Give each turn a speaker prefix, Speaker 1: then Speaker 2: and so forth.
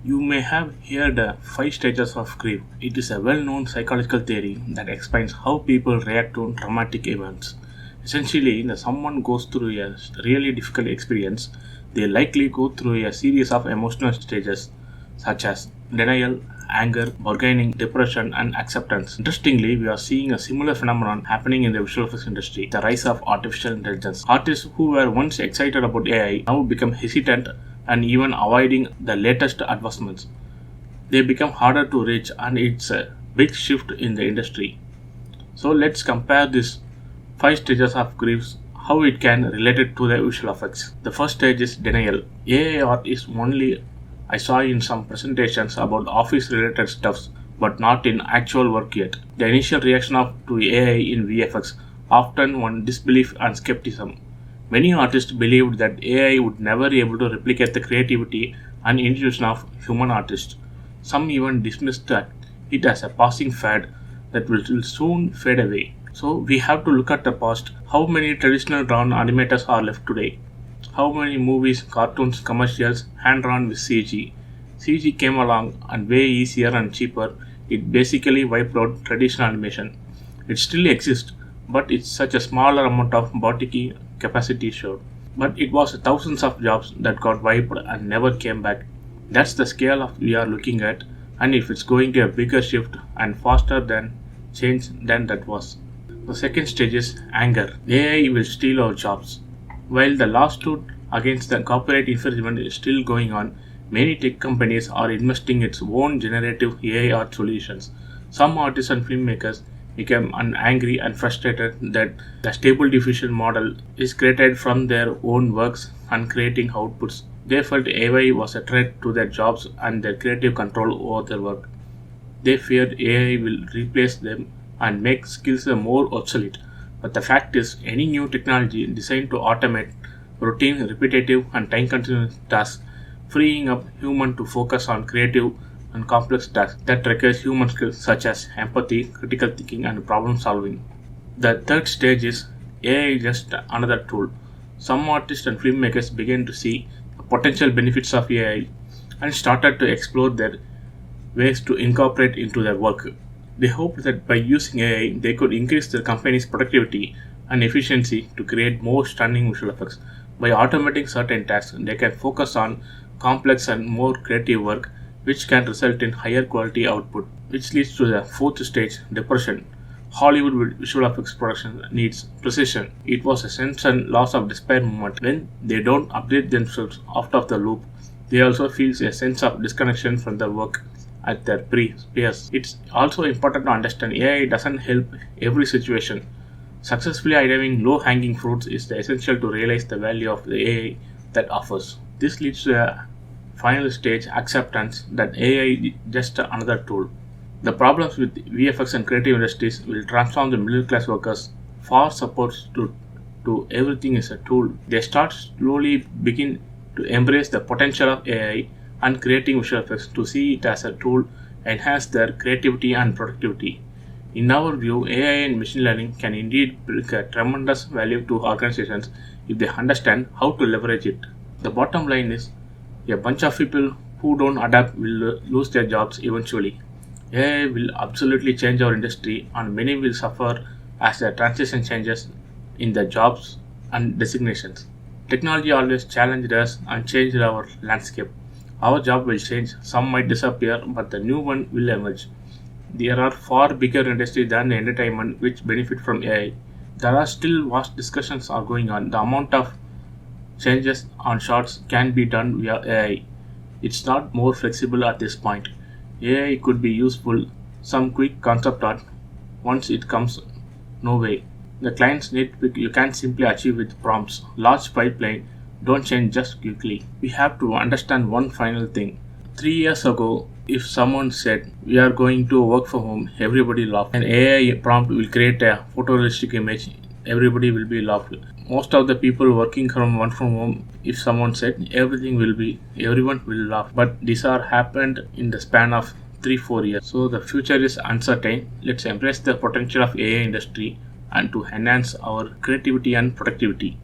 Speaker 1: You may have heard the 5 stages of grief. It is a well known psychological theory that explains how people react to traumatic events. Essentially, when someone goes through a really difficult experience, they likely go through a series of emotional stages such as denial, anger, bargaining, depression, and acceptance. Interestingly, we are seeing a similar phenomenon happening in the visual effects industry, the rise of artificial intelligence. Artists who were once excited about AI now become hesitant and even avoiding the latest advancements. They become harder to reach, and it's a big shift in the industry. So let's compare these 5 stages of griefs, how it can relate it to the visual effects. The first stage is denial. AI art is only I saw in some presentations about office related stuffs, but not in actual work yet. The initial reaction to AI in VFX often one disbelief and skepticism. Many artists believed that AI would never be able to replicate the creativity and intuition of human artists. Some even dismissed it as a passing fad that will soon fade away. So we have to look at the past. How many traditional drawn animators are left today? How many movies, cartoons, commercials hand drawn with CG? CG came along and way easier and cheaper. It basically wiped out traditional animation. It still exists, but it's such a smaller amount of boutique capacity showed. But it was thousands of jobs that got wiped and never came back. That's the scale of we are looking at, and if it's going to a bigger shift and faster than change than that was. The second stage is anger. AI will steal our jobs. While the lawsuit against the copyright infringement is still going on, many tech companies are investing its own generative AI art solutions. Some artists and filmmakers became angry and frustrated that the stable diffusion model is created from their own works and creating outputs. They felt AI was a threat to their jobs and their creative control over their work. They feared AI will replace them and make skills more obsolete. But the fact is, any new technology designed to automate routine, repetitive, and time consuming tasks, freeing up humans to focus on creative and complex tasks that require human skills such as empathy, critical thinking, and problem solving. The third stage is AI is just another tool. Some artists and filmmakers began to see the potential benefits of AI and started to explore their ways to incorporate into their work. They hoped that by using AI, they could increase their company's productivity and efficiency to create more stunning visual effects. By automating certain tasks, they can focus on complex and more creative work, which can result in higher quality output, which leads to the fourth stage, depression. Hollywood visual effects production needs precision. It was a sense and loss of despair moment. When they don't update themselves out of the loop, they also feel a sense of disconnection from the work at their peers. It's also important to understand AI doesn't help every situation. Successfully identifying low hanging fruits is the essential to realize the value of the AI that offers. This leads to a final stage, acceptance that AI is just another tool. The problems with VFX and creative industries will transform the middle class workers far supports to everything is a tool. They start slowly begin to embrace the potential of AI and creating visual effects to see it as a tool enhance their creativity and productivity. In our view, AI and machine learning can indeed bring a tremendous value to organizations if they understand how to leverage it. The bottom line is a bunch of people who don't adapt will lose their jobs eventually. AI will absolutely change our industry, and many will suffer as the transition changes in their jobs and designations. Technology always challenged us and changed our landscape. Our job will change, some might disappear, but the new one will emerge. There are far bigger industries than the entertainment which benefit from AI. There are still vast discussions are going on. The amount of changes on shots can be done via AI. It's not more flexible at this point. AI could be useful, some quick concept art. Once it comes, no way. The clients need you can't simply achieve with prompts. Large pipeline don't change just quickly. We have to understand one final thing. 3 years ago, if someone said we are going to work from home, everybody laughed. An AI prompt will create a photorealistic image, everybody will be laughed. Most of the people working from one from home, if someone said everyone will laugh. But these are happened in the span of 3-4 years. So the future is uncertain. Let's embrace the potential of AI industry and to enhance our creativity and productivity.